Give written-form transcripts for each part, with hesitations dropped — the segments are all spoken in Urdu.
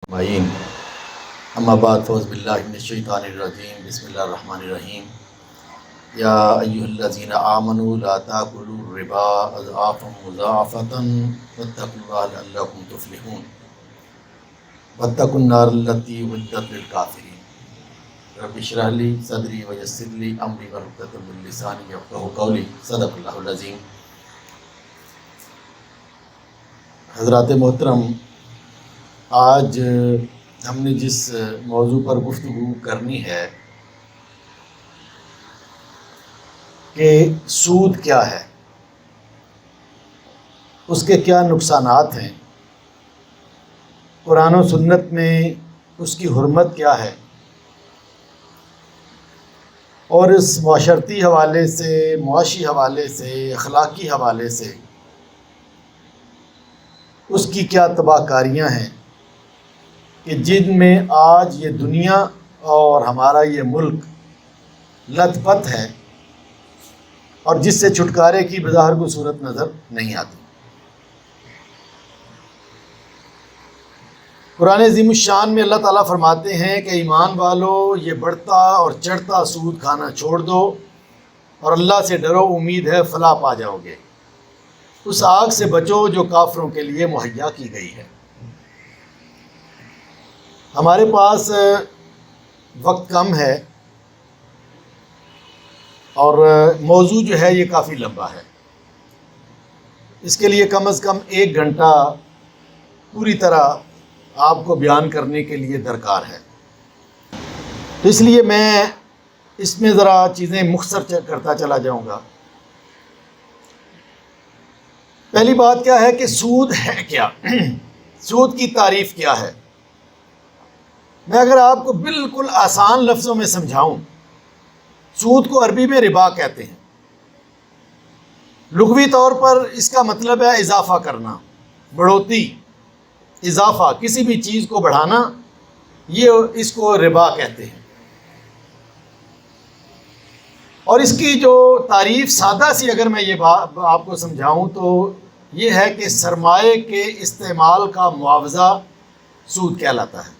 معین اما بعد فوز باللہ من الشیطان الرجیم بسم اللہ الرحمن الرحیم یا ایھا الذین آمنوا لا تاکلوا الربا اضعافا مضاعفۃ واتقوا اللہ لعلکم تفلحون واتقوا النار التی اعدت للکافرین رب اشرح لی صدری ویسر لی امری واحلل عقدۃ من لسانی یفقہوا قولی صدق اللہ العظیم۔ حضرات محترم، آج ہم نے جس موضوع پر گفتگو کرنی ہے کہ سود کیا ہے، اس کے کیا نقصانات ہیں، قرآن و سنت میں اس کی حرمت کیا ہے، اور اس معاشرتی حوالے سے، معاشی حوالے سے، اخلاقی حوالے سے اس کی کیا تباہ کاریاں ہیں کہ جن میں آج یہ دنیا اور ہمارا یہ ملک لت پت ہے، اور جس سے چھٹکارے کی بظاہر کو صورت نظر نہیں آتی۔ قرآن عظیم الشان میں اللہ تعالیٰ فرماتے ہیں کہ ایمان والو، یہ بڑھتا اور چڑھتا سود کھانا چھوڑ دو اور اللہ سے ڈرو، امید ہے فلاح پا جاؤ گے۔ اس آگ سے بچو جو کافروں کے لیے مہیا کی گئی ہے۔ ہمارے پاس وقت کم ہے اور موضوع جو ہے یہ کافی لمبا ہے، اس کے لیے کم از کم 1 گھنٹہ پوری طرح آپ کو بیان کرنے کے لیے درکار ہے، تو اس لیے میں اس میں ذرا چیزیں مختصر کرتا چلا جاؤں گا۔ پہلی بات کیا ہے کہ سود ہے کیا، سود کی تعریف کیا ہے۔ میں اگر آپ کو بالکل آسان لفظوں میں سمجھاؤں، سود کو عربی میں ربا کہتے ہیں۔ لغوی طور پر اس کا مطلب ہے اضافہ کرنا، بڑھوتی، اضافہ، کسی بھی چیز کو بڑھانا، یہ اس کو ربا کہتے ہیں۔ اور اس کی جو تعریف سادہ سی اگر میں یہ آپ کو سمجھاؤں تو یہ ہے کہ سرمایے کے استعمال کا معاوضہ سود کہلاتا ہے۔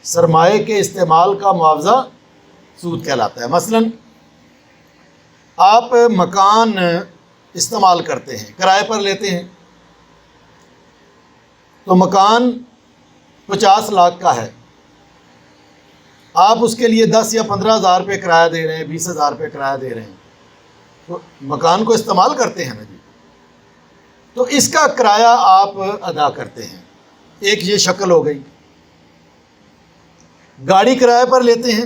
سرمایے کے استعمال کا معاوضہ سود کہلاتا ہے۔ مثلا آپ مکان استعمال کرتے ہیں، کرائے پر لیتے ہیں، تو مکان 50 لاکھ کا ہے، آپ اس کے لیے 10 یا 15 ہزار روپے کرایہ دے رہے ہیں، 20 ہزار روپے کرایہ دے رہے ہیں، تو مکان کو استعمال کرتے ہیں نا جی، تو اس کا کرایہ آپ ادا کرتے ہیں۔ ایک یہ شکل ہو گئی۔ گاڑی کرایہ پر لیتے ہیں،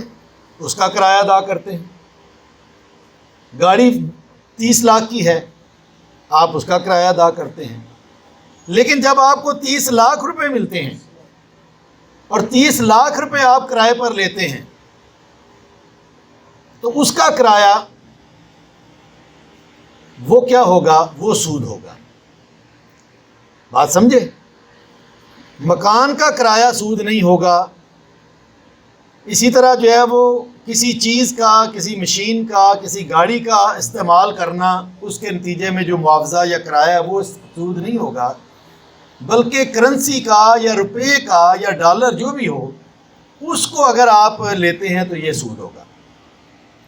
اس کا کرایہ ادا کرتے ہیں۔ گاڑی 30 لاکھ کی ہے، آپ اس کا کرایہ ادا کرتے ہیں۔ لیکن جب آپ کو 30 لاکھ روپے ملتے ہیں اور 30 لاکھ روپے آپ کرائے پر لیتے ہیں، تو اس کا کرایہ وہ کیا ہوگا؟ وہ سود ہوگا۔ بات سمجھے؟ مکان کا کرایہ سود نہیں ہوگا۔ اسی طرح جو ہے وہ کسی چیز کا، کسی مشین کا، کسی گاڑی کا استعمال کرنا، اس کے نتیجے میں جو معاوضہ یا کرایہ وہ سود نہیں ہوگا، بلکہ کرنسی کا یا روپے کا یا ڈالر جو بھی ہو، اس کو اگر آپ لیتے ہیں تو یہ سود ہوگا،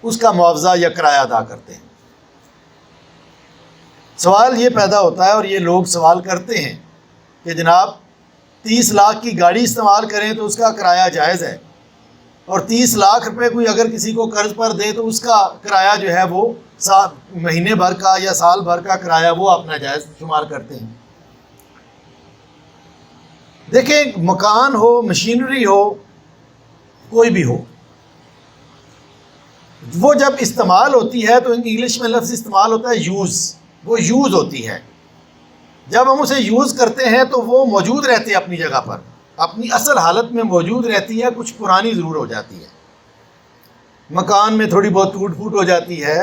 اس کا معاوضہ یا کرایہ ادا کرتے ہیں۔ سوال یہ پیدا ہوتا ہے، اور یہ لوگ سوال کرتے ہیں کہ جناب 30 لاکھ کی گاڑی استعمال کریں تو اس کا کرایہ جائز ہے، اور 30 لاکھ روپے کوئی اگر کسی کو قرض پر دے تو اس کا کرایہ جو ہے وہ مہینے بھر کا یا سال بھر کا کرایہ وہ اپنا جائز شمار کرتے ہیں۔ دیکھیں، مکان ہو، مشینری ہو، کوئی بھی ہو، وہ جب استعمال ہوتی ہے تو انگلش میں لفظ استعمال ہوتا ہے یوز، وہ یوز ہوتی ہے۔ جب ہم اسے یوز کرتے ہیں تو وہ موجود رہتی ہے اپنی جگہ پر، اپنی اصل حالت میں موجود رہتی ہے، کچھ پرانی ضرور ہو جاتی ہے۔ مکان میں تھوڑی بہت ٹوٹ پھوٹ ہو جاتی ہے،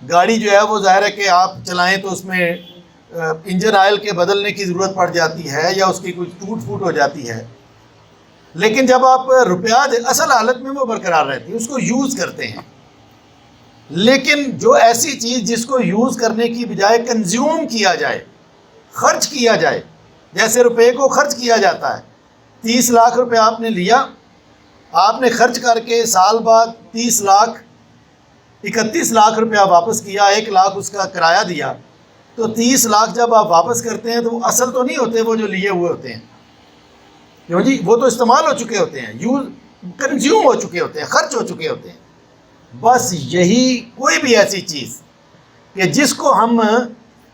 گاڑی جو ہے وہ ظاہر ہے کہ آپ چلائیں تو اس میں انجن آئل کے بدلنے کی ضرورت پڑ جاتی ہے، یا اس کی کچھ ٹوٹ پھوٹ ہو جاتی ہے۔ لیکن جب آپ روپیہ اصل حالت میں وہ برقرار رہتی ہے، اس کو یوز کرتے ہیں۔ لیکن جو ایسی چیز جس کو یوز کرنے کی بجائے کنزیوم کیا جائے، خرچ کیا جائے، جیسے روپے کو خرچ کیا جاتا ہے، 30 لاکھ روپے آپ نے لیا، آپ نے خرچ کر کے سال بعد 31 لاکھ روپیہ واپس کیا، 1 لاکھ اس کا کرایہ دیا، تو 30 لاکھ جب آپ واپس کرتے ہیں تو وہ اصل تو نہیں ہوتے، وہ جو لیے ہوئے ہوتے ہیں، کیوں جی، وہ تو استعمال ہو چکے ہوتے ہیں، یوز کنزیوم ہو چکے ہوتے ہیں، خرچ ہو چکے ہوتے ہیں۔ بس یہی کوئی بھی ایسی چیز کہ جس کو ہم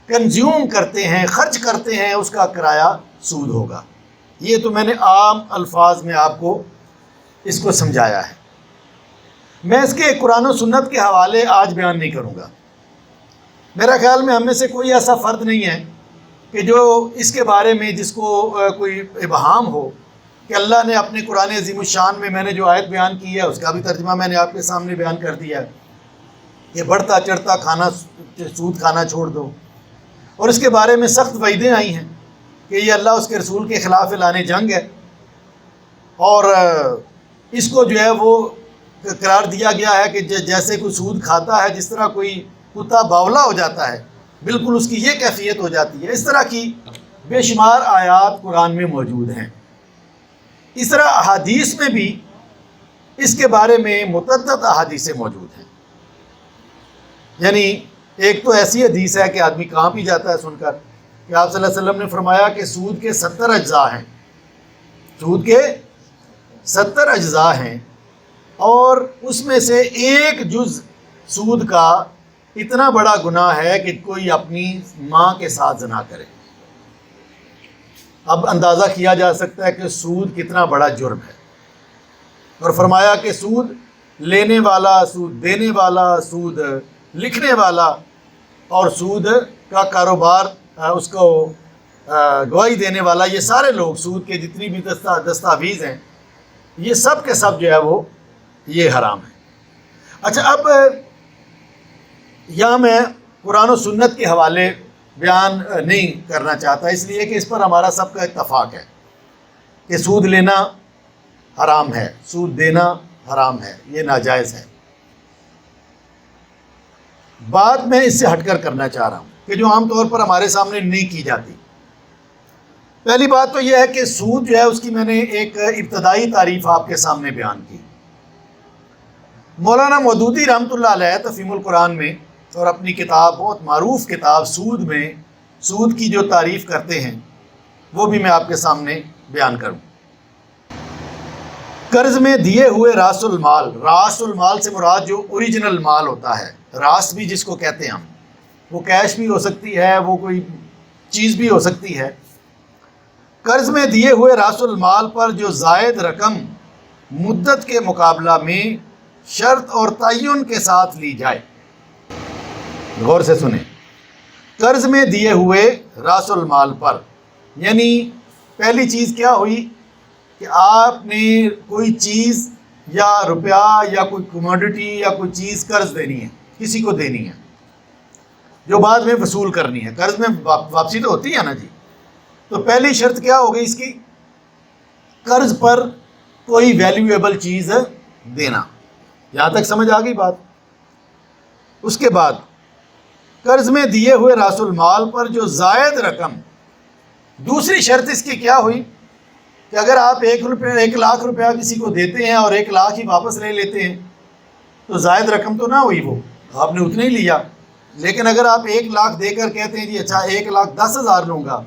کنزیوم کرتے ہیں، خرچ کرتے ہیں، اس کا کرایہ سود ہوگا۔ یہ تو میں نے عام الفاظ میں آپ کو اس کو سمجھایا ہے۔ میں اس کے قرآن و سنت کے حوالے آج بیان نہیں کروں گا۔ میرا خیال میں ہم میں سے کوئی ایسا فرد نہیں ہے کہ جو اس کے بارے میں جس کو کوئی ابہام ہو کہ اللہ نے اپنے قرآن عظیم الشان میں نے جو آیت بیان کی ہے اس کا بھی ترجمہ میں نے آپ کے سامنے بیان کر دیا ہے کہ بڑھتا چڑھتا کھانا سود کھانا چھوڑ دو، اور اس کے بارے میں سخت وعیدیں آئی ہیں کہ یہ اللہ اس کے رسول کے خلاف اعلان جنگ ہے، اور اس کو جو ہے وہ قرار دیا گیا ہے کہ جیسے کوئی سود کھاتا ہے، جس طرح کوئی کتا باولا ہو جاتا ہے، بالکل اس کی یہ کیفیت ہو جاتی ہے۔ اس طرح کی بے شمار آیات قرآن میں موجود ہیں۔ اس طرح احادیث میں بھی اس کے بارے میں متعدد احادیثیں موجود ہیں۔ یعنی ایک تو ایسی حدیث ہے کہ آدمی کانپ ہی جاتا ہے سن کر کہ آپ صلی اللہ علیہ وسلم نے فرمایا کہ سود کے 70 اجزاء ہیں، سود کے 70 اجزاء ہیں، اور اس میں سے ایک جز سود کا اتنا بڑا گناہ ہے کہ کوئی اپنی ماں کے ساتھ زنا کرے۔ اب اندازہ کیا جا سکتا ہے کہ سود کتنا بڑا جرم ہے، اور فرمایا کہ سود لینے والا، سود دینے والا، سود لکھنے والا، اور سود کا کاروبار اس کو گواہی دینے والا، یہ سارے لوگ سود کے جتنی بھی دستاویز ہیں یہ سب کے سب جو ہے وہ یہ حرام ہے۔ اچھا، اب یہاں میں قرآن و سنت کے حوالے بیان نہیں کرنا چاہتا، اس لیے کہ اس پر ہمارا سب کا اتفاق ہے کہ سود لینا حرام ہے، سود دینا حرام ہے، یہ ناجائز ہے۔ بات میں اس سے ہٹ کر کرنا چاہ رہا ہوں کہ جو عام طور پر ہمارے سامنے نہیں کی جاتی۔ پہلی بات تو یہ ہے کہ سود جو ہے اس کی میں نے ایک ابتدائی تعریف آپ کے سامنے بیان کی۔ مولانا مودودی رحمۃ اللہ علیہ تفہیم القرآن میں اور اپنی کتاب، بہت معروف کتاب سود میں، سود کی جو تعریف کرتے ہیں وہ بھی میں آپ کے سامنے بیان کروں۔ قرض میں دیے ہوئے راس المال، راس المال سے مراد جو اوریجنل مال ہوتا ہے، راس بھی جس کو کہتے ہیں ہم، وہ کیش بھی ہو سکتی ہے، وہ کوئی چیز بھی ہو سکتی ہے۔ قرض میں دیے ہوئے راس المال پر جو زائد رقم مدت کے مقابلہ میں شرط اور تعین کے ساتھ لی جائے، غور سے سنیں، قرض میں دیے ہوئے راس المال پر، یعنی پہلی چیز کیا ہوئی کہ آپ نے کوئی چیز یا روپیہ یا کوئی کموڈٹی یا کوئی چیز قرض دینی ہے، کسی کو دینی ہے جو بعد میں وصول کرنی ہے۔ قرض میں واپسی تو ہوتی ہے نا جی، تو پہلی شرط کیا ہو گئی اس کی؟ قرض پر کوئی ویلیویبل چیز دینا۔ یہاں تک سمجھ آ گئی بات؟ اس کے بعد قرض میں دیے ہوئے راس المال پر جو زائد رقم، دوسری شرط اس کی کیا ہوئی کہ اگر آپ 1 لاکھ روپیہ کسی کو دیتے ہیں اور 1 لاکھ ہی واپس لے لیتے ہیں تو زائد رقم تو نہ ہوئی، وہ آپ نے اتنا ہی لیا۔ لیکن اگر آپ 1 لاکھ دے کر کہتے ہیں جی اچھا 1,10,000 لوں گا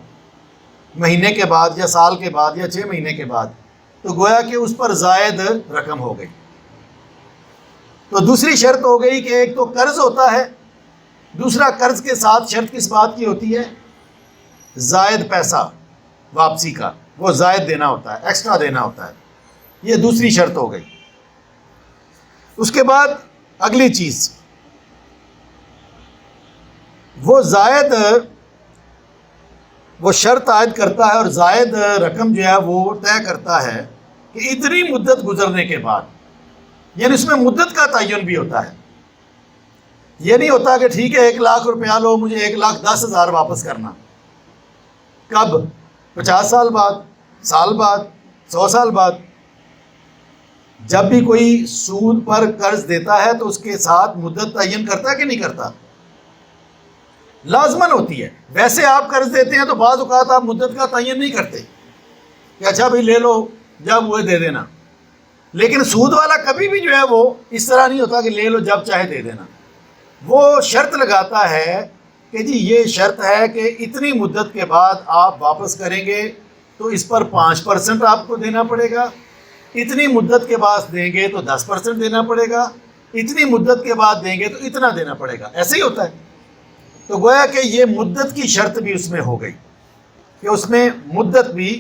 مہینے کے بعد یا سال کے بعد یا 6 مہینے کے بعد، تو گویا کہ اس پر زائد رقم ہو گئی۔ تو دوسری شرط ہو گئی کہ ایک تو قرض ہوتا ہے، دوسرا قرض کے ساتھ شرط کس بات کی ہوتی ہے؟ زائد پیسہ واپسی کا، وہ زائد دینا ہوتا ہے، ایکسٹرا دینا ہوتا ہے۔ یہ دوسری شرط ہو گئی۔ اس کے بعد اگلی چیز، وہ زائد، وہ شرط عائد کرتا ہے اور زائد رقم جو ہے وہ طے کرتا ہے کہ اتنی مدت گزرنے کے بعد، یعنی اس میں مدت کا تعین بھی ہوتا ہے۔ یہ نہیں ہوتا کہ ٹھیک ہے 1 لاکھ روپیہ لو، مجھے 1,10,000 واپس کرنا۔ کب؟ 50 سال بعد، سال بعد، 100 سال بعد۔ جب بھی کوئی سود پر قرض دیتا ہے تو اس کے ساتھ مدت تعین کرتا ہے کہ نہیں کرتا؟ لازماً ہوتی ہے۔ ویسے آپ قرض دیتے ہیں تو بعض اوقات آپ مدت کا تعین نہیں کرتے، کہ اچھا بھائی لے لو، جب ہوئے دے دینا. لیکن سود والا کبھی بھی جو ہے وہ اس طرح نہیں ہوتا کہ لے لو جب چاہے دے دینا. وہ شرط لگاتا ہے کہ جی یہ شرط ہے کہ اتنی مدت کے بعد آپ واپس کریں گے تو اس پر 5% آپ کو دینا پڑے گا، اتنی مدت کے بعد دیں گے تو 10% دینا پڑے گا، اتنی مدت کے بعد دیں گے تو اتنا دینا پڑے گا. ایسے ہی ہوتا ہے. تو گویا کہ یہ مدت کی شرط بھی اس میں ہو گئی کہ اس میں مدت بھی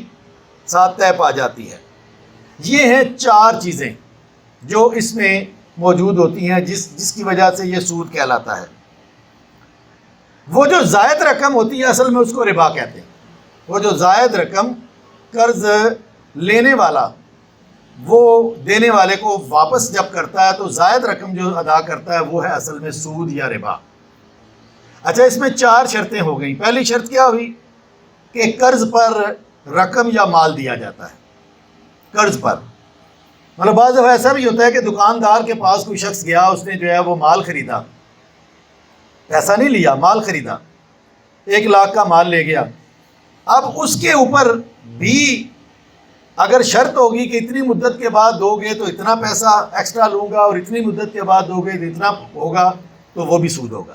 ساتھ طے پا جاتی ہے. یہ ہیں 4 چیزیں جو اس میں موجود ہوتی ہیں جس کی وجہ سے یہ سود کہلاتا ہے. وہ جو زائد رقم ہوتی ہے اصل میں اس کو ربا کہتے ہیں. وہ جو زائد رقم قرض لینے والا وہ دینے والے کو واپس جب کرتا ہے تو زائد رقم جو ادا کرتا ہے وہ ہے اصل میں سود یا ربا. اچھا اس میں 4 شرطیں ہو گئیں. پہلی شرط کیا ہوئی کہ قرض پر رقم یا مال دیا جاتا ہے. قرض پر مطلب بعض دفعہ ایسا بھی ہوتا ہے کہ دکاندار کے پاس کوئی شخص گیا، اس نے جو ہے وہ مال خریدا، پیسہ نہیں لیا، مال خریدا، 1 لاکھ کا مال لے گیا. اب اس کے اوپر بھی اگر شرط ہوگی کہ اتنی مدت کے بعد دو گے تو اتنا پیسہ ایکسٹرا لوں گا اور اتنی مدت کے بعد دو گے تو اتنا ہوگا، تو وہ بھی سود ہوگا.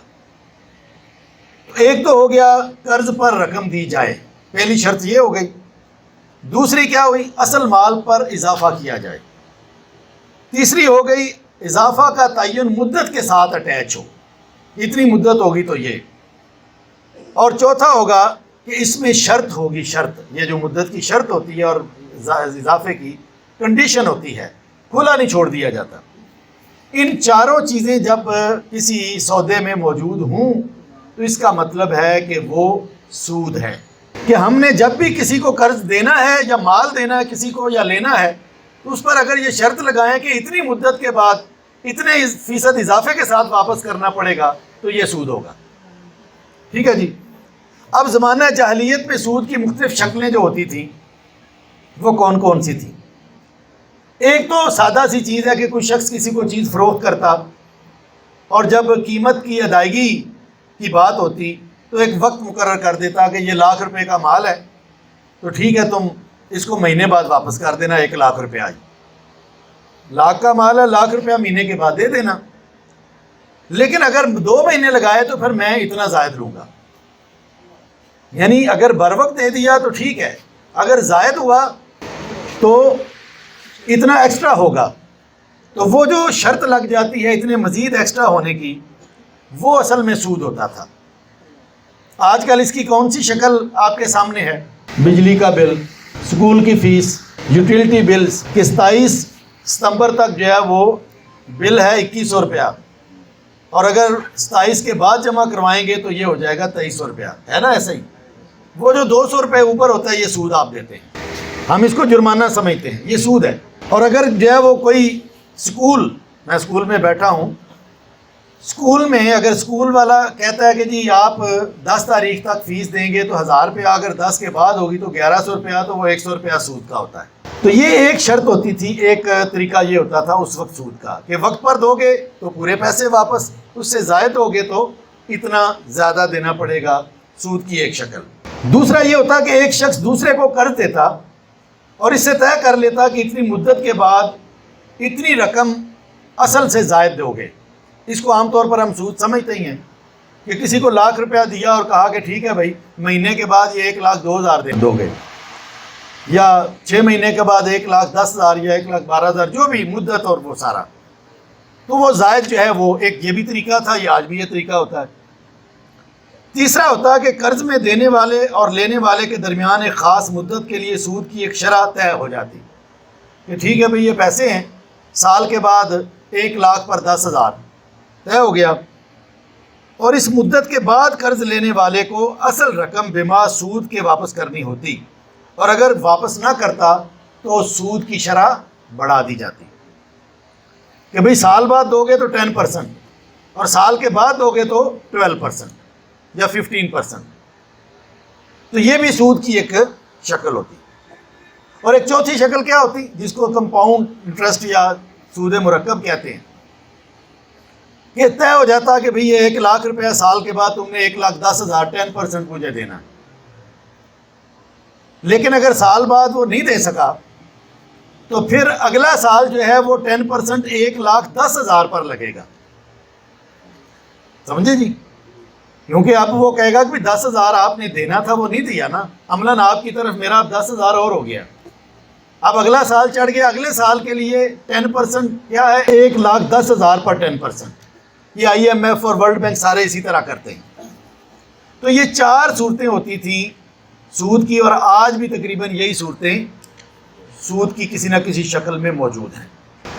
ایک تو ہو گیا قرض پر رقم دی جائے، پہلی شرط یہ ہو گئی. دوسری کیا ہوئی؟ اصل مال پر اضافہ کیا جائے. تیسری ہو گئی اضافہ کا تعین مدت کے ساتھ اٹیچ ہو، اتنی مدت ہوگی تو یہ. اور چوتھا ہوگا کہ اس میں شرط ہوگی، شرط یہ جو مدت کی شرط ہوتی ہے اور اضافے کی کنڈیشن ہوتی ہے، کھلا نہیں چھوڑ دیا جاتا. ان 4 چیزیں جب کسی سودے میں موجود ہوں تو اس کا مطلب ہے کہ وہ سود ہے. کہ ہم نے جب بھی کسی کو قرض دینا ہے یا مال دینا ہے کسی کو یا لینا ہے تو اس پر اگر یہ شرط لگائیں کہ اتنی مدت کے بعد اتنے فیصد اضافے کے ساتھ واپس کرنا پڑے گا تو یہ سود ہوگا. ٹھیک ہے جی. اب زمانہ جاہلیت میں سود کی مختلف شکلیں جو ہوتی تھیں وہ کون کون سی تھیں؟ ایک تو سادہ سی چیز ہے کہ کوئی شخص کسی کو چیز فروخت کرتا اور جب قیمت کی ادائیگی کی بات ہوتی تو ایک وقت مقرر کر دیتا کہ یہ 1 لاکھ روپے کا مال ہے تو ٹھیک ہے تم اس کو مہینے بعد واپس کر دینا، 1 لاکھ روپے آئی. 1 لاکھ کا مال ہے، 1 لاکھ روپیہ مہینے کے بعد دے دینا. لیکن اگر 2 مہینے لگائے تو پھر میں اتنا زائد لوں گا. یعنی اگر بر وقت دے دیا تو ٹھیک ہے، اگر زائد ہوا تو اتنا ایکسٹرا ہوگا. تو وہ جو شرط لگ جاتی ہے اتنے مزید ایکسٹرا ہونے کی، وہ اصل میں سود ہوتا تھا. آج کل اس کی کون سی شکل آپ کے سامنے ہے؟ بجلی کا بل، اسکول کی فیس، یوٹیلٹی بلز کہ 27 ستمبر تک جو ہے وہ بل ہے 2100 روپیہ، اور اگر 27 کے بعد جمع کروائیں گے تو یہ ہو جائے گا 2300 روپیہ. ہے نا ایسا ہی؟ وہ جو 200 روپے اوپر ہوتا ہے یہ سود آپ دیتے ہیں، ہم اس کو جرمانہ سمجھتے ہیں، یہ سود ہے. اور اگر جو ہے وہ کوئی اسکول، میں اسکول میں بیٹھا ہوں، اسکول میں اگر اسکول والا کہتا ہے کہ جی آپ 10 تاریخ تک فیس دیں گے تو 1000 روپیہ، اگر 10 کے بعد ہوگی تو 1100 روپیہ، تو وہ 100 روپیہ سود کا ہوتا ہے. تو یہ ایک شرط ہوتی تھی، ایک طریقہ یہ ہوتا تھا اس وقت سود کا کہ وقت پر دو گے تو پورے پیسے واپس، اس سے زائد ہوگے تو اتنا زیادہ دینا پڑے گا، سود کی ایک شکل. دوسرا یہ ہوتا کہ ایک شخص دوسرے کو قرض دیتا اور اس سے طے کر لیتا کہ اتنی مدت کے بعد اتنی رقم اصل سے زائد دو گے. اس کو عام طور پر ہم سود سمجھتے ہی ہیں کہ کسی کو 1 لاکھ روپیہ دیا اور کہا کہ ٹھیک ہے بھائی مہینے کے بعد یہ 1,02,000 دو گے، یا 6 مہینے کے بعد 1,10,000 یا 1,12,000 جو بھی مدت اور وہ سارا. تو وہ زائد جو ہے وہ ایک یہ بھی طریقہ تھا، یہ آج بھی یہ طریقہ ہوتا ہے. تیسرا ہوتا ہے کہ قرض میں دینے والے اور لینے والے کے درمیان ایک خاص مدت کے لیے سود کی ایک شرح طے ہو جاتی کہ ٹھیک ہے بھئی یہ پیسے ہیں، سال کے بعد 1 لاکھ پر 10,000 طے ہو گیا، اور اس مدت کے بعد قرض لینے والے کو اصل رقم بما سود کے واپس کرنی ہوتی، اور اگر واپس نہ کرتا تو سود کی شرح بڑھا دی جاتی کہ بھئی سال بعد دو گے تو 10% اور سال کے بعد دو گے تو 12% یا 15%. تو یہ بھی سود کی ایک شکل ہوتی. اور ایک چوتھی شکل کیا ہوتی جس کو کمپاؤنڈ انٹرسٹ یا سود مرکب کہتے ہیں، کہ طے ہو جاتا کہ بھئی یہ 1 لاکھ روپیہ سال کے بعد تم نے 1,10,000 10% مجھے دینا. لیکن اگر سال بعد وہ نہیں دے سکا تو پھر اگلا سال جو ہے وہ 10% 1,10,000 پر لگے گا. سمجھے جی؟ کیونکہ اب وہ کہے گا کہ 10,000 آپ نے دینا تھا وہ نہیں دیا نا، عملاً آپ کی طرف میرا 10,000 اور ہو گیا. اب اگلا سال چڑھ گیا، اگلے سال کے لیے 10% کیا ہے؟ 1,10,000 پر 10%. یہ IMF اور ورلڈ بینک سارے اسی طرح کرتے ہیں. تو یہ 4 صورتیں ہوتی تھیں سود کی، اور آج بھی تقریباً یہی صورتیں سود کی کسی نہ کسی شکل میں موجود ہیں.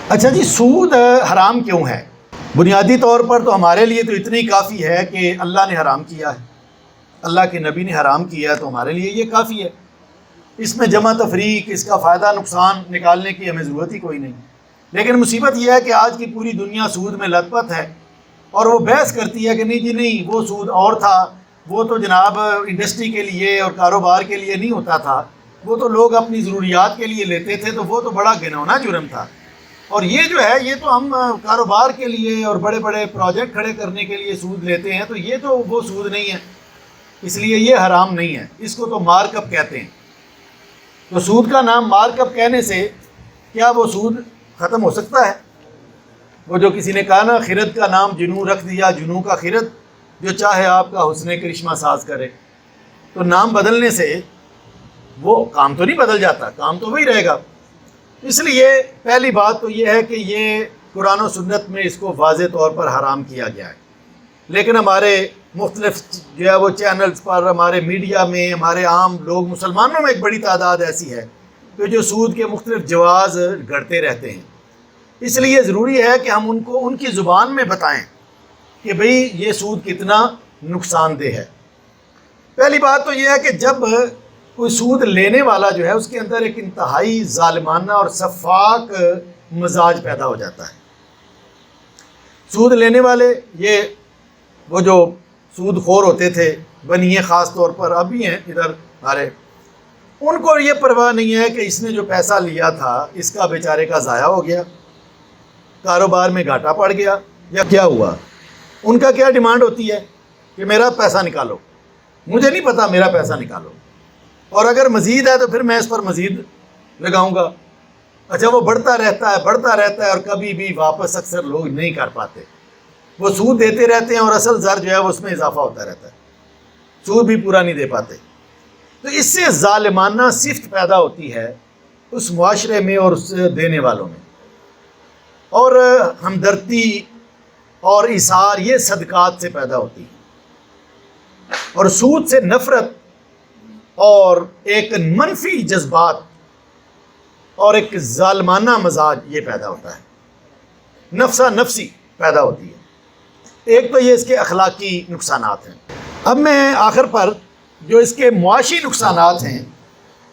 اچھا جی، سود حرام کیوں ہے؟ بنیادی طور پر تو ہمارے لیے تو اتنی کافی ہے کہ اللہ نے حرام کیا ہے، اللہ کے نبی نے حرام کیا ہے، تو ہمارے لیے یہ کافی ہے. اس میں جمع تفریق، اس کا فائدہ نقصان نکالنے کی ہمیں ضرورت ہی کوئی نہیں. لیکن مصیبت یہ ہے کہ آج کی پوری دنیا سود میں لت پت ہے، اور وہ بحث کرتی ہے کہ نہیں جی نہیں، وہ سود اور تھا، وہ تو جناب انڈسٹری کے لیے اور کاروبار کے لیے نہیں ہوتا تھا، وہ تو لوگ اپنی ضروریات کے لیے لیتے تھے، تو وہ تو بڑا گھنونا جرم تھا. اور یہ جو ہے یہ تو ہم کاروبار کے لیے اور بڑے بڑے پروجیکٹ کھڑے کرنے کے لیے سود لیتے ہیں، تو یہ تو وہ سود نہیں ہے، اس لیے یہ حرام نہیں ہے. اس کو تو مارک اپ کہتے ہیں. تو سود کا نام مارک اپ کہنے سے کیا وہ سود ختم ہو سکتا ہے؟ وہ جو کسی نے کہا نا، خرد کا نام جنوں رکھ دیا، جنوں کا خرد، جو چاہے آپ کا حسن کرشمہ ساز کرے. تو نام بدلنے سے وہ کام تو نہیں بدل جاتا، کام تو وہی رہے گا. اس لیے پہلی بات تو یہ ہے کہ یہ قرآن و سنت میں اس کو واضح طور پر حرام کیا گیا ہے. لیکن ہمارے مختلف جو ہے وہ چینلز پر، ہمارے میڈیا میں، ہمارے عام لوگ، مسلمانوں میں ایک بڑی تعداد ایسی ہے کہ جو سود کے مختلف جواز گھڑتے رہتے ہیں. اس لیے ضروری ہے کہ ہم ان کو ان کی زبان میں بتائیں کہ بھئی یہ سود کتنا نقصان دہ ہے. پہلی بات تو یہ ہے کہ جب کوئی سود لینے والا جو ہے اس کے اندر ایک انتہائی ظالمانہ اور سفاک مزاج پیدا ہو جاتا ہے. سود لینے والے، یہ وہ جو سود خور ہوتے تھے، بنیے خاص طور پر، اب بھی ہیں ادھر ہمارے، ان کو یہ پرواہ نہیں ہے کہ اس نے جو پیسہ لیا تھا اس کا بیچارے کا ضائع ہو گیا، کاروبار میں گھاٹا پڑ گیا یا کیا ہوا. ان کا کیا ڈیمانڈ ہوتی ہے کہ میرا پیسہ نکالو، مجھے نہیں پتا، میرا پیسہ نکالو، اور اگر مزید ہے تو پھر میں اس پر مزید لگاؤں گا. اچھا، وہ بڑھتا رہتا ہے اور کبھی بھی واپس اکثر لوگ نہیں کر پاتے. وہ سود دیتے رہتے ہیں اور اصل زر جو ہے اس میں اضافہ ہوتا رہتا ہے، سود بھی پورا نہیں دے پاتے. تو اس سے ظالمانہ صفت پیدا ہوتی ہے اس معاشرے میں اور اس دینے والوں میں. اور ہمدردی اور ایثار یہ صدقات سے پیدا ہوتی ہے، اور سود سے نفرت اور ایک منفی جذبات اور ایک ظالمانہ مزاج یہ پیدا ہوتا ہے، نفسا نفسی پیدا ہوتی ہے. ایک تو یہ اس کے اخلاقی نقصانات ہیں. اب میں آخر پر جو اس کے معاشی نقصانات ہیں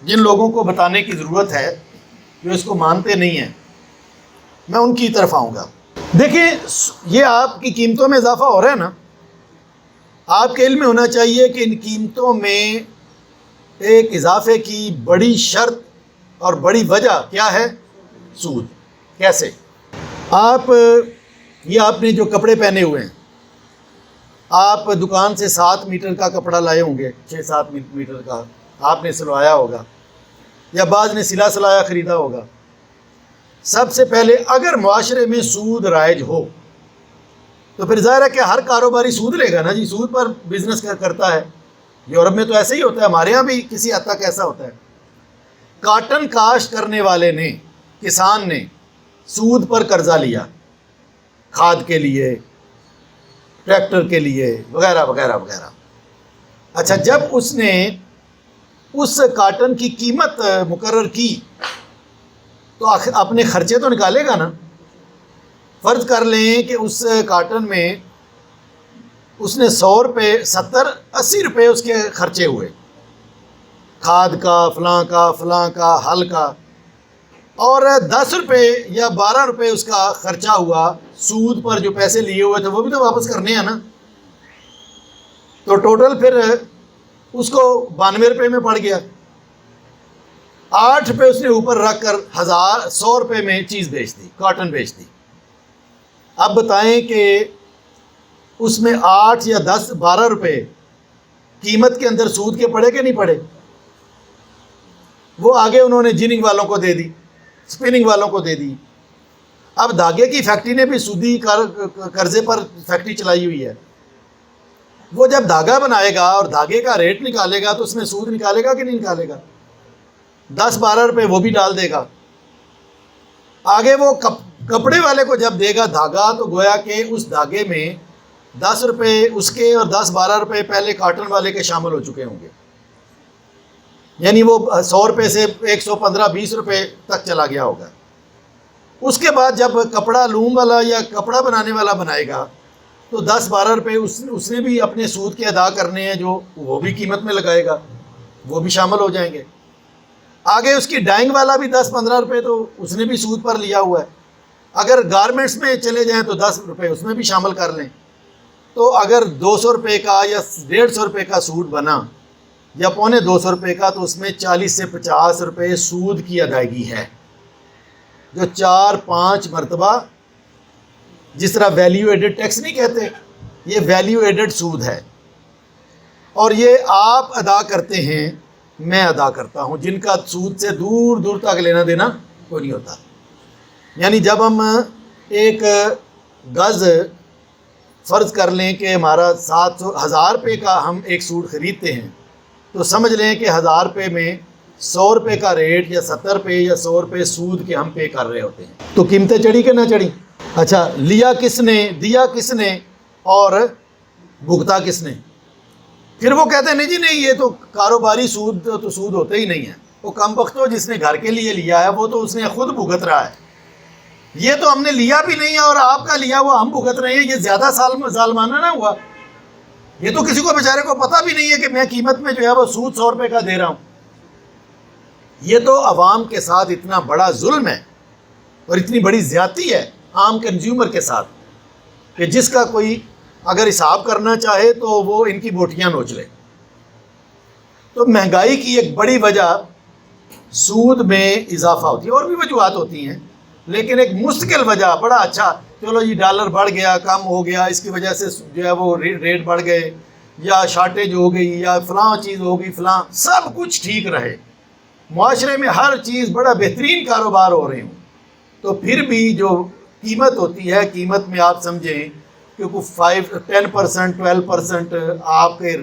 جن لوگوں کو بتانے کی ضرورت ہے، جو اس کو مانتے نہیں ہیں، میں ان کی طرف آؤں گا. دیکھیں، یہ آپ کی قیمتوں میں اضافہ ہو رہا ہے نا، آپ کے علم میں ہونا چاہیے کہ ان قیمتوں میں ایک اضافے کی بڑی شرط اور بڑی وجہ کیا ہے؟ سود. کیسے؟ آپ نے جو کپڑے پہنے ہوئے ہیں، آپ دکان سے 7 میٹر کا کپڑا لائے ہوں گے، 6-7 میٹر کا آپ نے سلوایا ہوگا، یا بعض نے سلا سلایا خریدا ہوگا. سب سے پہلے اگر معاشرے میں سود رائج ہو تو پھر ظاہر ہے کہ ہر کاروباری سود لے گا نا جی، سود پر بزنس کرتا ہے. یورپ میں تو ایسے ہی ہوتا ہے، ہمارے ہاں بھی کسی حد تک ایسا ہوتا ہے. کاٹن کاشت کرنے والے نے، کسان نے سود پر قرضہ لیا، کھاد کے لیے، ٹریکٹر کے لیے، وغیرہ وغیرہ وغیرہ. اچھا، جب اس نے اس کاٹن کی قیمت مقرر کی تو اپنے خرچے تو نکالے گا نا. فرض کر لیں کہ اس کاٹن میں اس نے 100 روپے، 70-80 روپے اس کے خرچے ہوئے، کھاد کا، فلاں کا، ہل کا، اور 10 روپے یا 12 روپے اس کا خرچہ ہوا سود پر. جو پیسے لیے ہوئے تھے وہ بھی تو واپس کرنے ہیں نا. تو ٹوٹل پھر اس کو 92 روپے میں پڑ گیا. 8 روپے اس نے اوپر رکھ کر 100 روپے میں چیز بیچ دی، کاٹن بیچ دی. اب بتائیں کہ اس میں 8 یا 10 12 روپے قیمت کے اندر سود کے پڑے کہ نہیں پڑے؟ وہ آگے انہوں نے جیننگ والوں کو دے دی، اسپننگ والوں کو دے دی۔ اب دھاگے کی فیکٹری نے بھی سودی قرضے پر فیکٹری چلائی ہوئی ہے، وہ جب دھاگا بنائے گا اور دھاگے کا ریٹ نکالے گا تو اس میں سود نکالے گا کہ نہیں نکالے گا؟ 10-12 روپے وہ بھی ڈال دے گا۔ آگے وہ کپڑے والے کو جب دے گا دھاگا تو گویا کہ اس دھاگے میں 10 روپے اس کے اور 10-12 روپے پہلے کاٹن والے کے شامل ہو چکے ہوں گے، یعنی وہ 100 روپے سے 115-20 روپے تک چلا گیا ہوگا۔ اس کے بعد جب کپڑا لوم والا یا کپڑا بنانے والا بنائے گا تو 10-12 روپے اس نے بھی اپنے سود کے ادا کرنے ہیں، جو وہ بھی قیمت میں لگائے گا، وہ بھی شامل ہو جائیں گے۔ آگے اس کی ڈائنگ والا بھی 10-15 روپے تو اس نے بھی سود پر لیا ہوا ہے۔ اگر گارمنٹس میں چلے جائیں تو 10 روپے اس میں بھی شامل کر لیں، تو اگر 200 روپے کا یا 150 روپے کا سود بنا یا 250 روپے کا، تو اس میں 40 سے 50 روپے سود کی ادائیگی ہے، جو 4-5 مرتبہ، جس طرح ویلیو ایڈڈ ٹیکس نہیں کہتے، یہ ویلیو ایڈڈ سود ہے، اور یہ آپ ادا کرتے ہیں، میں ادا کرتا ہوں، جن کا سود سے دور دور تک لینا دینا کوئی نہیں ہوتا۔ یعنی جب ہم ایک گز فرض کر لیں کہ ہمارا 1000 روپے کا ہم ایک سوٹ خریدتے ہیں، تو سمجھ لیں کہ 1000 روپے میں 100 روپے کا ریٹ یا 70 روپے یا 100 روپے سود کے ہم پے کر رہے ہوتے ہیں۔ تو قیمتیں چڑھی کہ نہ چڑھی؟ اچھا، لیا کس نے، دیا کس نے، اور بھگتا کس نے؟ پھر وہ کہتے ہیں نہیں جی نہیں، یہ تو کاروباری سود تو سود ہوتے ہی نہیں ہے، وہ کم بختو جس نے گھر کے لیے لیا ہے وہ تو اس نے خود بھگت رہا ہے، یہ تو ہم نے لیا بھی نہیں ہے اور آپ کا لیا وہ ہم بھگت رہے ہیں، یہ زیادہ ظالمانہ نہ ہوا؟ یہ تو کسی کو بیچارے کو پتہ بھی نہیں ہے کہ میں قیمت میں جو ہے وہ سود 100 روپے کا دے رہا ہوں۔ یہ تو عوام کے ساتھ اتنا بڑا ظلم ہے اور اتنی بڑی زیادتی ہے عام کنزیومر کے ساتھ کہ جس کا کوئی اگر حساب کرنا چاہے تو وہ ان کی بوٹیاں نوچ لے۔ تو مہنگائی کی ایک بڑی وجہ سود میں اضافہ ہوتی ہے، اور بھی وجوہات ہوتی ہیں، لیکن ایک مستقل وجہ، بڑا اچھا چلو یہ ڈالر بڑھ گیا، کم ہو گیا، اس کی وجہ سے جو ہے وہ ریٹ بڑھ گئے، یا شارٹیج ہو گئی، یا فلاں چیز ہو گئی، فلاں سب کچھ ٹھیک رہے، معاشرے میں ہر چیز بڑا بہترین کاروبار ہو رہے ہوں، تو پھر بھی جو قیمت ہوتی ہے، قیمت میں آپ سمجھیں کہ 10%، 12% آپ کے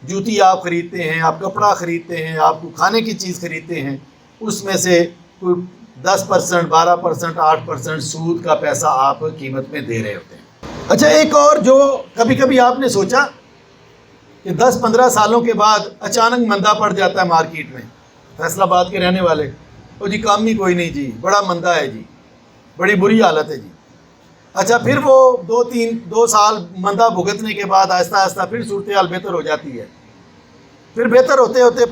جوتی آپ خریدتے ہیں، آپ کپڑا خریدتے ہیں، آپ کو کھانے کی چیز خریدتے ہیں، اس میں سے کوئی 10%، 12%، 8% سود کا پیسہ آپ قیمت میں دے رہے ہوتے ہیں۔ اچھا، ایک اور جو کبھی کبھی آپ نے سوچا کہ 10-15 سالوں کے بعد اچانک مندہ پڑ جاتا ہے مارکیٹ میں، فیصل آباد کے رہنے والے، وہ جی کام ہی کوئی نہیں جی، بڑا مندہ ہے جی، بڑی بری حالت ہے جی۔ اچھا، پھر وہ 2 سال مندہ بھگتنے کے بعد آہستہ آہستہ پھر صورتحال بہتر ہو جاتی ہے، پھر بہتر ہوتے ہوتے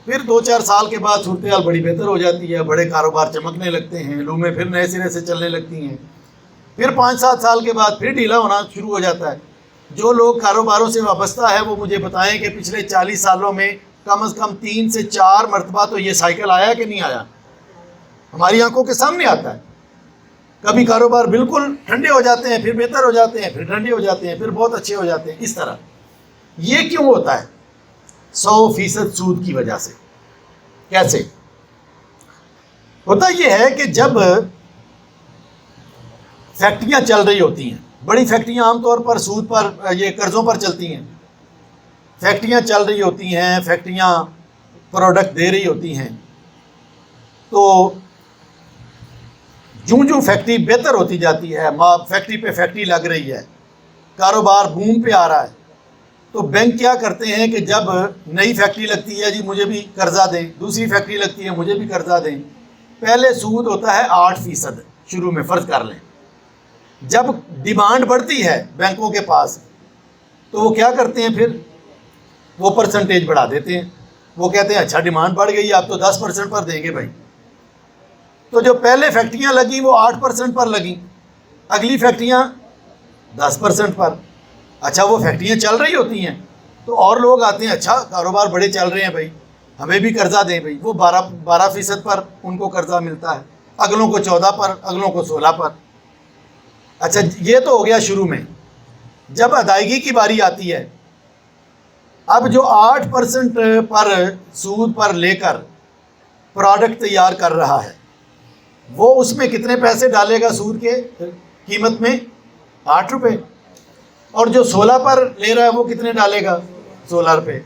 پھر 2-4 سال کے بعد صورتحال بڑی بہتر ہو جاتی ہے، بڑے کاروبار چمکنے لگتے ہیں، لومیں پھر نئے سرے سے چلنے لگتی ہیں، پھر 5-7 سال کے بعد پھر ڈھیلا ہونا شروع ہو جاتا ہے۔ جو لوگ کاروباروں سے وابستہ ہے وہ مجھے بتائیں کہ پچھلے 40 سالوں میں کم از کم 3 سے 4 مرتبہ تو یہ سائیکل آیا کہ نہیں آیا؟ ہماری آنکھوں کے سامنے آتا ہے۔ کبھی کاروبار بالکل ٹھنڈے ہو جاتے ہیں، پھر بہتر ہو جاتے ہیں، پھر ٹھنڈے ہو جاتے ہیں، پھر بہت اچھے ہو جاتے ہیں، اس طرح۔ یہ کیوں ہوتا ہے؟ 100% سود کی وجہ سے۔ کیسے ہوتا؟ یہ ہے کہ جب فیکٹریاں چل رہی ہوتی ہیں، بڑی فیکٹریاں عام طور پر سود پر، یہ قرضوں پر چلتی ہیں، فیکٹریاں چل رہی ہوتی ہیں، فیکٹریاں پروڈکٹ دے رہی ہوتی ہیں، تو جوں فیکٹری بہتر ہوتی جاتی ہے، فیکٹری پہ فیکٹری لگ رہی ہے، کاروبار بوم پہ آ رہا ہے، تو بینک کیا کرتے ہیں کہ جب نئی فیکٹری لگتی ہے جی مجھے بھی قرضہ دیں، دوسری فیکٹری لگتی ہے مجھے بھی قرضہ دیں، پہلے سود ہوتا ہے 8% شروع میں، فرض کر لیں۔ جب ڈیمانڈ بڑھتی ہے بینکوں کے پاس تو وہ کیا کرتے ہیں، پھر وہ پرسنٹیج بڑھا دیتے ہیں، وہ کہتے ہیں اچھا ڈیمانڈ بڑھ گئی آپ تو 10% پر دیں گے بھائی، تو جو پہلے فیکٹریاں لگیں وہ 8% پر لگیں، اگلی فیکٹریاں 10% پر۔ اچھا، وہ فیکٹریاں چل رہی ہوتی ہیں تو اور لوگ آتے ہیں، اچھا کاروبار بڑے چل رہے ہیں بھائی، ہمیں بھی قرضہ دیں بھائی، وہ 12% پر ان کو قرضہ ملتا ہے، اگلوں کو 14 پر، اگلوں کو 16 پر۔ اچھا، یہ تو ہو گیا شروع میں۔ جب ادائیگی کی باری آتی ہے، اب جو 8% پر سود پر لے کر پروڈکٹ تیار کر رہا ہے وہ اس میں کتنے پیسے ڈالے گا سود کے قیمت میں؟ 8 روپے. اور جو 16 پر لے رہا ہے وہ کتنے ڈالے گا؟ 16 روپے.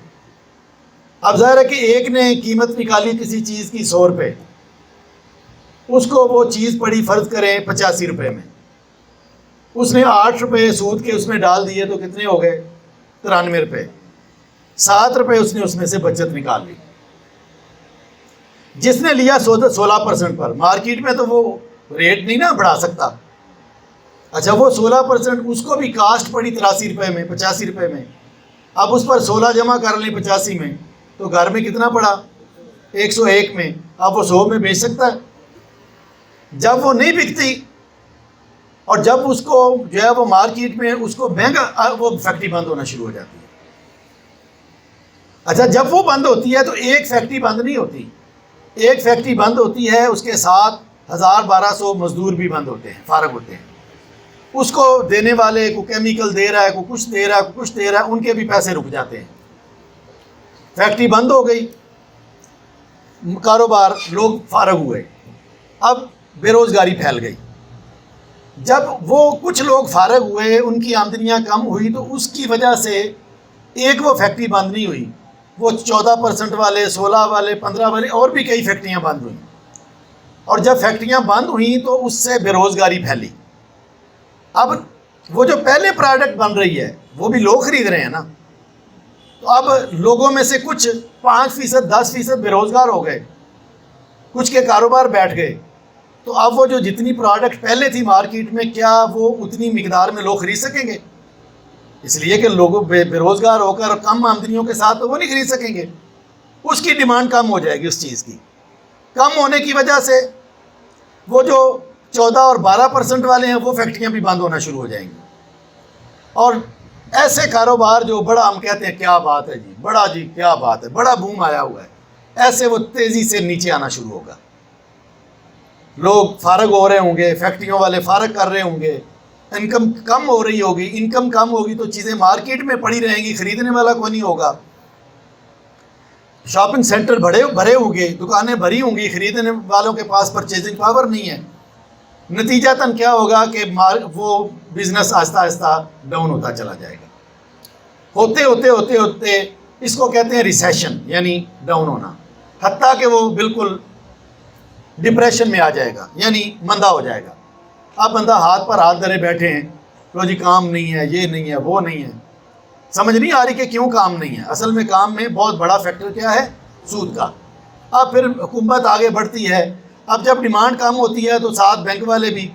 اب ظاہر ہے کہ ایک نے قیمت نکالی کسی چیز کی 100 روپے, اس کو وہ چیز پڑی فرض کریں 85 روپے میں, اس نے 8 روپے سود کے اس میں ڈال دیے تو کتنے ہو گئے؟ 93 روپے. 7 روپے اس نے اس میں سے بچت نکال لی. جس نے لیا 16% پر, مارکیٹ میں تو وہ ریٹ نہیں نا بڑھا سکتا. اچھا وہ 16% اس کو بھی کاسٹ پڑی 83 روپے میں, 85 روپے میں. اب اس پر 16 جمع کر لیں 85 میں تو گھر میں کتنا پڑا؟ 101 میں. اب وہ 100 میں بیچ سکتا ہے. جب وہ نہیں بکتی اور جب اس کو جو ہے وہ مارکیٹ میں اس کو مہنگا, وہ فیکٹری بند ہونا شروع ہو جاتی ہے. اچھا جب وہ بند ہوتی ہے تو ایک فیکٹری بند نہیں ہوتی, ایک فیکٹری بند ہوتی ہے اس کے ساتھ 1200 مزدور بھی بند ہوتے ہیں, فارغ ہوتے ہیں. اس کو دینے والے کو کیمیکل دے رہا ہے, کو کچھ دے رہا ہے, کو کچھ دے رہا ہے, ان کے بھی پیسے رک جاتے ہیں. فیکٹری بند ہو گئی, کاروبار, لوگ فارغ ہوئے, اب بے روزگاری پھیل گئی. جب وہ کچھ لوگ فارغ ہوئے, ان کی آمدنیاں کم ہوئی, تو اس کی وجہ سے ایک وہ فیکٹری بند نہیں ہوئی, وہ 14% والے, 16 والے, 15 والے اور بھی کئی فیکٹریاں بند ہوئیں. اور جب فیکٹریاں بند ہوئیں تو اس سے بے روزگاری پھیلی. اب وہ جو پہلے پروڈکٹ بن رہی ہے وہ بھی لوگ خرید رہے ہیں نا, تو اب لوگوں میں سے کچھ 5%, 10% بے روزگار ہو گئے, کچھ کے کاروبار بیٹھ گئے. تو اب وہ جو جتنی پروڈکٹ پہلے تھی مارکیٹ میں, کیا وہ اتنی مقدار میں لوگ خرید سکیں گے؟ اس لیے کہ لوگوں بے روزگار ہو کر کم آمدنیوں کے ساتھ تو وہ نہیں خرید سکیں گے. اس کی ڈیمانڈ کم ہو جائے گی. اس چیز کی کم ہونے کی وجہ سے وہ جو 14 اور 12% والے ہیں وہ فیکٹریاں بھی بند ہونا شروع ہو جائیں گی. اور ایسے کاروبار جو بڑا, ہم کہتے ہیں کیا بات ہے جی, بڑا جی کیا بات ہے, بڑا بوم آیا ہوا ہے, ایسے وہ تیزی سے نیچے آنا شروع ہوگا. لوگ فارغ ہو رہے ہوں گے, فیکٹریوں والے فارغ کر رہے ہوں گے, انکم کم ہو رہی ہوگی. انکم کم ہوگی تو چیزیں مارکیٹ میں پڑی رہیں گی, خریدنے والا کوئی نہیں ہوگا. شاپنگ سینٹر بھرے ہوں گے, دکانیں بھری ہوں گی, خریدنے والوں کے پاس پرچیزنگ پاور نہیں ہے. نتیجتاً کیا ہوگا کہ وہ بزنس آہستہ آہستہ ڈاؤن ہوتا چلا جائے گا. ہوتے ہوتے ہوتے ہوتے اس کو کہتے ہیں ریسیشن, یعنی ڈاؤن ہونا, حتیٰ کہ وہ بالکل ڈپریشن میں آ جائے گا, یعنی مندہ ہو جائے گا. اب بندہ ہاتھ پر ہاتھ دھرے بیٹھے ہیں, تو جی کام نہیں ہے, یہ نہیں ہے, وہ نہیں ہے. سمجھ نہیں آ رہی کہ کیوں کام نہیں ہے. اصل میں کام میں بہت بڑا فیکٹر کیا ہے؟ سود کا. اب پھر حکومت آگے بڑھتی ہے. اب جب ڈیمانڈ کم ہوتی ہے تو ساتھ بینک والے بھی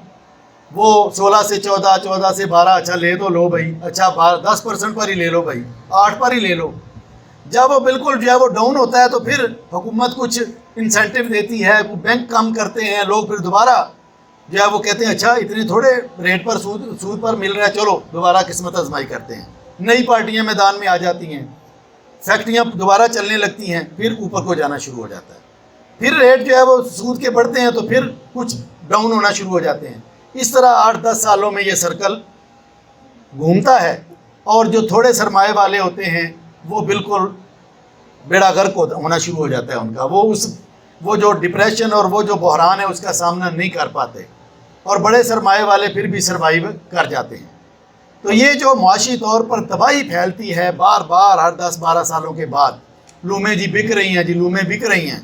وہ 16 سے 14, 14 سے 12, اچھا لے تو لو بھائی, اچھا 10% پر ہی لے لو بھائی, 8 پر ہی لے لو. جب وہ بالکل جو ہے وہ ڈاؤن ہوتا ہے تو پھر حکومت کچھ انسینٹیو دیتی ہے, بینک کم کرتے ہیں, لوگ پھر دوبارہ جو ہے وہ کہتے ہیں اچھا اتنے تھوڑے ریٹ پر سود پر مل رہا ہے, چلو دوبارہ قسمت آزمائی کرتے ہیں. نئی پارٹیاں میدان میں آ جاتی ہیں, فیکٹریاں دوبارہ چلنے لگتی ہیں, پھر اوپر کو جانا شروع ہو جاتا ہے. پھر ریٹ جو ہے وہ سود کے بڑھتے ہیں تو پھر کچھ ڈاؤن ہونا شروع ہو جاتے ہیں. اس طرح 8-10 سالوں میں یہ سرکل گھومتا ہے. اور جو تھوڑے سرمایہ والے ہوتے ہیں وہ بالکل بیڑا غرق ہونا شروع ہو جاتا ہے ان کا. وہ جو ڈپریشن اور وہ جو بحران ہے اس کا سامنا نہیں کر پاتے, اور بڑے سرمایہ والے پھر بھی سروائیو کر جاتے ہیں. تو یہ جو معاشی طور پر تباہی پھیلتی ہے بار بار ہر 10-12 سالوں کے بعد, لومیں جی بک رہی ہیں, جی لومیں بک رہی ہیں,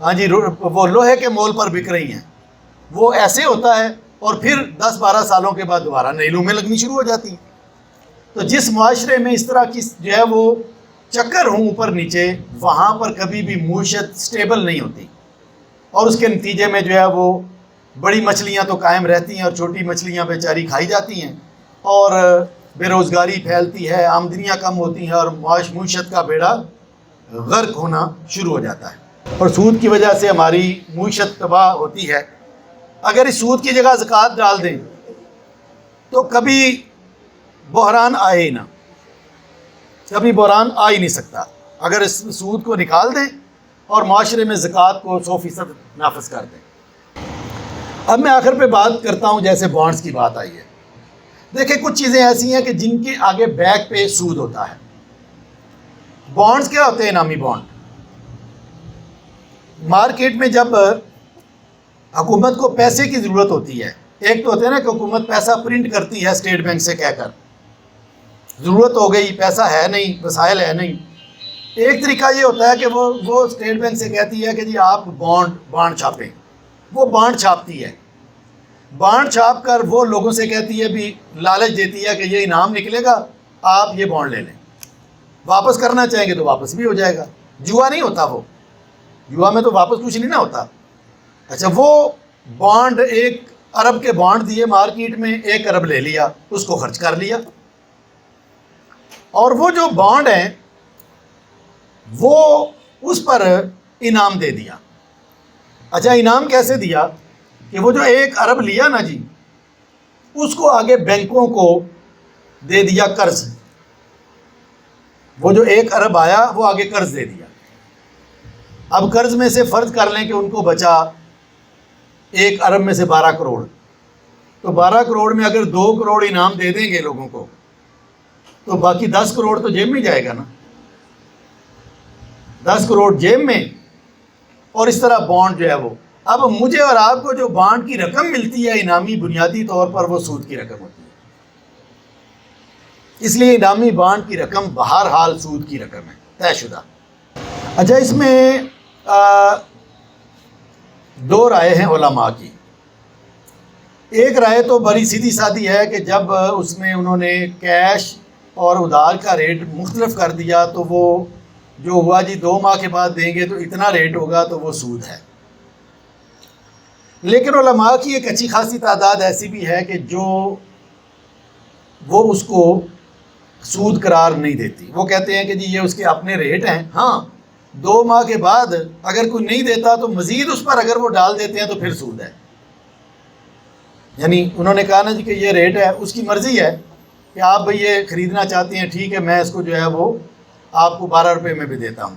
ہاں جی وہ لوہے کے مول پر بک رہی ہیں, وہ ایسے ہوتا ہے. اور پھر 10-12 سالوں کے بعد دوبارہ نئی لومیں لگنی شروع ہو جاتی ہیں. تو جس معاشرے میں اس طرح کی جو ہے وہ چکر ہوں اوپر نیچے, وہاں پر کبھی بھی معیشت سٹیبل نہیں ہوتی, اور اس کے نتیجے میں جو ہے وہ بڑی مچھلیاں تو قائم رہتی ہیں اور چھوٹی مچھلیاں بیچاری کھائی جاتی ہیں, اور بے روزگاری پھیلتی ہے, آمدنیاں کم ہوتی ہیں, اور معیشت کا بیڑا غرق ہونا شروع ہو جاتا ہے. اور سود کی وجہ سے ہماری معیشت تباہ ہوتی ہے. اگر اس سود کی جگہ زکوٰۃ ڈال دیں تو کبھی بحران آئے ہی نہ, کبھی بحران آ ہی نہیں سکتا. اگر اس سود کو نکال دیں اور معاشرے میں زکوٰۃ کو 100% نافذ کر دیں. اب میں آخر پہ بات کرتا ہوں, جیسے بانڈز کی بات آئی ہے. دیکھیں کچھ چیزیں ایسی ہیں کہ جن کے آگے بیک پہ سود ہوتا ہے. بانڈز کیا ہوتے ہیں؟ انعامی بانڈ. مارکیٹ میں جب حکومت کو پیسے کی ضرورت ہوتی ہے، ایک تو ہوتا ہے نا کہ حکومت پیسہ پرنٹ کرتی ہے اسٹیٹ بینک سے کہہ کر، ضرورت ہو گئی، پیسہ ہے نہیں، وسائل ہے نہیں۔ ایک طریقہ یہ ہوتا ہے کہ وہ اسٹیٹ بینک سے کہتی ہے کہ جی آپ بانڈ چھاپیں، وہ بانڈ چھاپتی ہے، بانڈ چھاپ کر وہ لوگوں سے کہتی ہے، بھی لالچ دیتی ہے کہ یہ انعام نکلے گا، آپ یہ بانڈ لے لیں، واپس کرنا چاہیں گے تو واپس بھی ہو جائے گا۔ جوا نہیں ہوتا، وہ جوا میں تو واپس کچھ نہیں نہ ہوتا۔ اچھا، وہ بانڈ 1 ارب کے بانڈ دیے مارکیٹ میں، 1 ارب لے لیا، اس کو خرچ کر لیا، اور وہ جو بانڈ ہیں وہ اس پر انعام دے دیا۔ اچھا، انعام کیسے دیا کہ وہ جو 1 ارب لیا نا جی، اس کو آگے بینکوں کو دے دیا قرض، وہ جو 1 ارب آیا وہ آگے قرض دے دیا۔ اب قرض میں سے فرض کر لیں کہ ان کو بچا 1 ارب میں سے 12 کروڑ، تو 12 کروڑ میں اگر 2 کروڑ انعام دے دیں گے لوگوں کو تو باقی 10 کروڑ تو جیب میں جائے گا نا، 10 کروڑ جیب میں، اور اس طرح بانڈ جو ہے وہ، اب مجھے اور آپ کو جو بانڈ کی رقم ملتی ہے انعامی بنیادی طور پر، وہ سود کی رقم ہوتی ہے، اس لیے انعامی بانڈ کی رقم بہرحال سود کی رقم ہے، طے شدہ۔ اچھا، اس میں 2 رائے ہیں علماء کی۔ ایک رائے تو بڑی سیدھی سادی ہے کہ جب اس میں انہوں نے کیش اور ادھار کا ریٹ مختلف کر دیا تو وہ جو ہوا جی 2 ماہ کے بعد دیں گے تو اتنا ریٹ ہوگا تو وہ سود ہے۔ لیکن علماء کی ایک اچھی خاصی تعداد ایسی بھی ہے کہ جو وہ اس کو سود قرار نہیں دیتی، وہ کہتے ہیں کہ جی یہ اس کے اپنے ریٹ ہیں، ہاں 2 ماہ کے بعد اگر کوئی نہیں دیتا تو مزید اس پر اگر وہ ڈال دیتے ہیں تو پھر سود ہے۔ یعنی انہوں نے کہا نا جی کہ یہ ریٹ ہے، اس کی مرضی ہے کہ آپ بھئی یہ خریدنا چاہتے ہیں، ٹھیک ہے، میں اس کو جو ہے وہ آپ کو 12 روپے میں بھی دیتا ہوں۔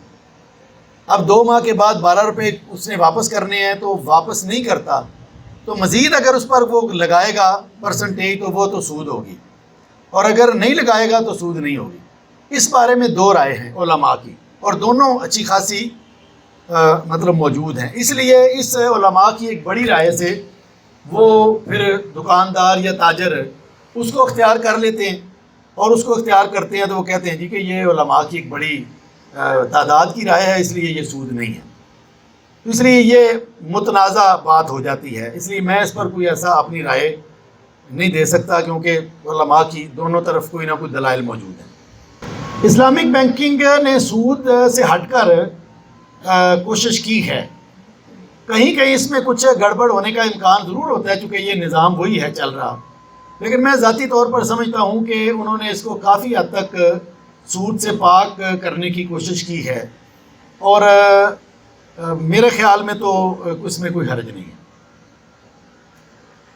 اب 2 ماہ کے بعد 12 روپے اس نے واپس کرنے ہیں تو واپس نہیں کرتا تو مزید اگر اس پر وہ لگائے گا پرسنٹیج تو وہ تو سود ہوگی، اور اگر نہیں لگائے گا تو سود نہیں ہوگی۔ اس بارے میں 2 رائے ہیں علماء کی، اور دونوں اچھی خاصی مطلب موجود ہیں۔ اس لیے اس علماء کی ایک بڑی رائے سے وہ پھر دکاندار یا تاجر اس کو اختیار کر لیتے ہیں، اور اس کو اختیار کرتے ہیں تو وہ کہتے ہیں جی کہ یہ علماء کی ایک بڑی تعداد کی رائے ہے، اس لیے یہ سود نہیں ہے، اس لیے یہ متنازع بات ہو جاتی ہے۔ اس لیے میں اس پر کوئی ایسا اپنی رائے نہیں دے سکتا، کیونکہ علماء کی دونوں طرف کوئی نہ کوئی دلائل موجود ہیں۔ اسلامک بینکنگ نے سود سے ہٹ کر کوشش کی ہے، کہیں کہیں اس میں کچھ گڑبڑ ہونے کا امکان ضرور ہوتا ہے چونکہ یہ نظام وہی ہے چل رہا، لیکن میں ذاتی طور پر سمجھتا ہوں کہ انہوں نے اس کو کافی حد تک سود سے پاک کرنے کی کوشش کی ہے، اور میرے خیال میں تو اس میں کوئی حرج نہیں ہے۔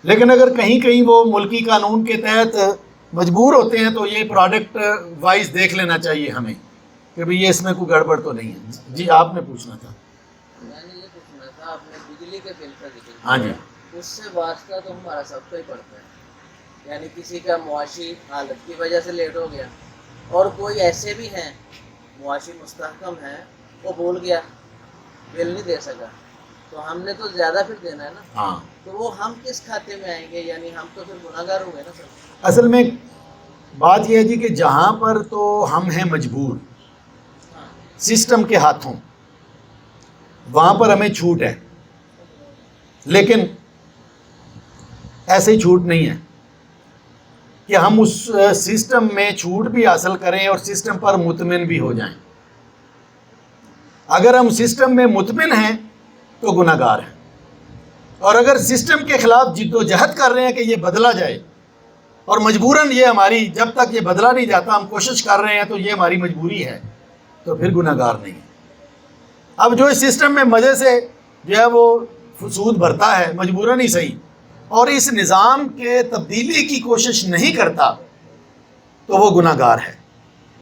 لیکن اگر کہیں کہیں وہ ملکی قانون کے تحت مجبور ہوتے ہیں تو یہ پروڈکٹ وائز دیکھ لینا چاہیے ہمیں کہ بھئی یہ اس میں کوئی گڑبڑ تو نہیں ہے۔ جی آپ نے پوچھنا تھا۔ میں نے یہ پوچھنا تھا، آپ نے بجلی کے بل کا ذکر کیا، ہاں جی، اس سے واسطہ تو ہمارا سب کو ہی پڑتا ہے، یعنی کسی کا معاشی حالت کی وجہ سے لیٹ ہو گیا، اور کوئی ایسے بھی ہیں معاشی مستحکم ہیں، وہ بھول گیا، بل نہیں دے سکا، تو ہم نے تو زیادہ پھر دینا ہے نا، ہاں، تو وہ ہم کس کھاتے میں آئیں گے؟ یعنی ہم تو پھر گناہگار ہوئے نا سر۔ اصل میں بات یہ ہے جی کہ جہاں پر تو ہم ہیں مجبور سسٹم کے ہاتھوں، وہاں پر ہمیں چھوٹ ہے، لیکن ایسے ہی چھوٹ نہیں ہے کہ ہم اس سسٹم میں چھوٹ بھی حاصل کریں اور سسٹم پر مطمئن بھی ہو جائیں۔ اگر ہم سسٹم میں مطمئن ہیں تو گناہ گار ہیں، اور اگر سسٹم کے خلاف جد و جہد کر رہے ہیں کہ یہ بدلا جائے، اور مجبوراً یہ ہماری جب تک یہ بدلا نہیں جاتا ہم کوشش کر رہے ہیں تو یہ ہماری مجبوری ہے، تو پھر گناہ گار نہیں ہے۔ اب جو اس سسٹم میں مزے سے جو ہے وہ سود بھرتا ہے مجبوراً ہی صحیح، اور اس نظام کے تبدیلی کی کوشش نہیں کرتا تو وہ گناہ گار ہے۔